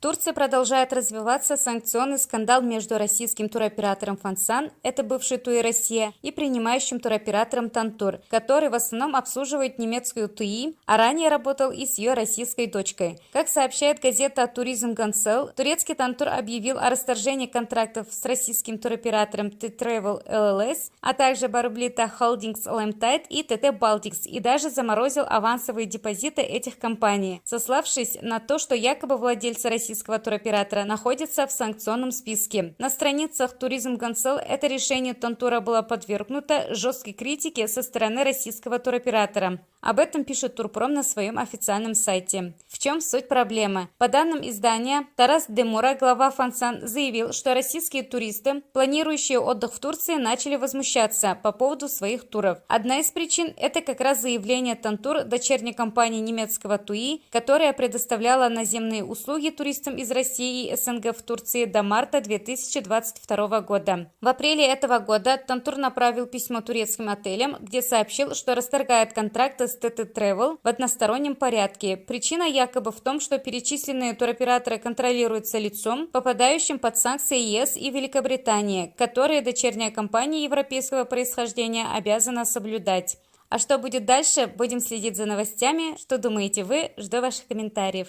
Турции продолжает развиваться санкционный скандал между российским туроператором Фансан, это бывший ТУИ Россия, и принимающим туроператором Тантур, который в основном обслуживает немецкую ТУИ, а ранее работал и с ее российской дочкой. Как сообщает газета «Туризм Гансел», турецкий Тантур объявил о расторжении контрактов с российским туроператором T-Travel LLS, а также Барблита Холдингс Limited и ТТ Baltics, и даже заморозил авансовые депозиты этих компаний, сославшись на то, что якобы владельцы российского туроператора находятся в санкционном списке. На страницах Туризм Гансел это решение Тантура было подвергнуто жесткой критике со стороны российского туроператора. Об этом пишет Турпром на своем официальном сайте. В чем суть проблемы? По данным издания, Тарас Демура, глава Фансан, заявил, что российские туристы, планирующие отдых в Турции, начали возмущаться по поводу своих туров. Одна из причин – это как раз заявление Тантур, дочерней компании немецкого ТУИ, которая предоставляла наземные услуги туристам из России и СНГ в Турции до марта 2022 года. В апреле этого года Тантур направил письмо турецким отелям, где сообщил, что расторгает контракты с ТТ Travel в одностороннем порядке. Причина якобы в том, что перечисленные туроператоры контролируются лицом, попадающим под санкции ЕС и Великобритании, которые дочерняя компания европейского происхождения обязана соблюдать. А что будет дальше? Будем следить за новостями. Что думаете вы? Жду ваших комментариев.